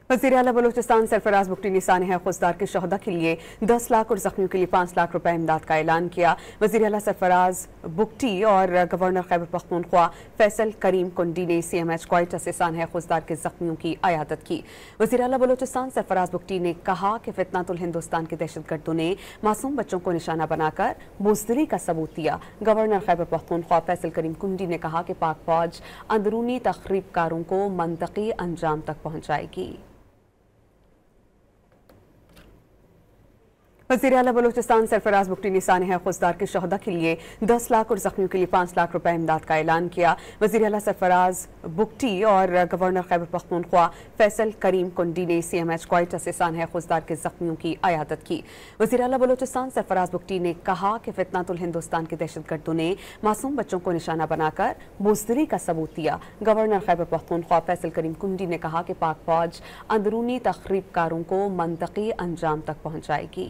वज़ीर आला बलूचिस्तान सरफराज बुगटी ने सानहा खुजदार के शहदा के लिए 10 लाख और जख्मियों के लिए 5 लाख रुपए इमदाद का ऐलान किया। वज़ीर आला सरफराज बुगटी और गवर्नर खैबर पख्तूनख्वा फैसल करीम कुंडी ने CMH क्वाइटा से सानहा खुजदार के जख्मियों की अयादत की। वज़ीर आला बलूचिस्तान सरफराज बुगटी ने कहा कि फितनातुल हिंदुस्तान के दहशतगर्दों ने मासूम बच्चों को निशाना बनाकर बुज़दिली का सबूत दिया। गवर्नर खैबर पख्तूनख्वा फैसल करीम कुंडी ने कहा कि पाक फौज अंदरूनी तखरीबकारों को मंतकी अंजाम तक पहुंचाएगी। वज़ीर आला बलूचिस्तान सरफराज बुगटी ने सानहा खुजदार के शहदा के लिए 10 लाख और जख्मियों के लिए 5 लाख रुपए इमदाद का ऐलान किया। वज़ीर आला सरफराज बुगटी और गवर्नर खैबर पख्तूनख्वा फैसल करीम कुंडी ने CMH क्वाइटा से सानहा खुजदार के जख्मियों की अयादत की। वज़ीर आला बलूचिस्तान सरफराज बुगटी ने कहा कि फितनातुल हिंदुस्तान के दहशतगर्दों ने मासूम बच्चों को निशाना बनाकर बुज़दिली का सबूत दिया। गवर्नर खैबर पख्तूनख्वा फैसल करीम कुंडी ने कहा कि पाक फौज अंदरूनी तखरीबकारों को मंतकी अंजाम तक पहुंचाएगी।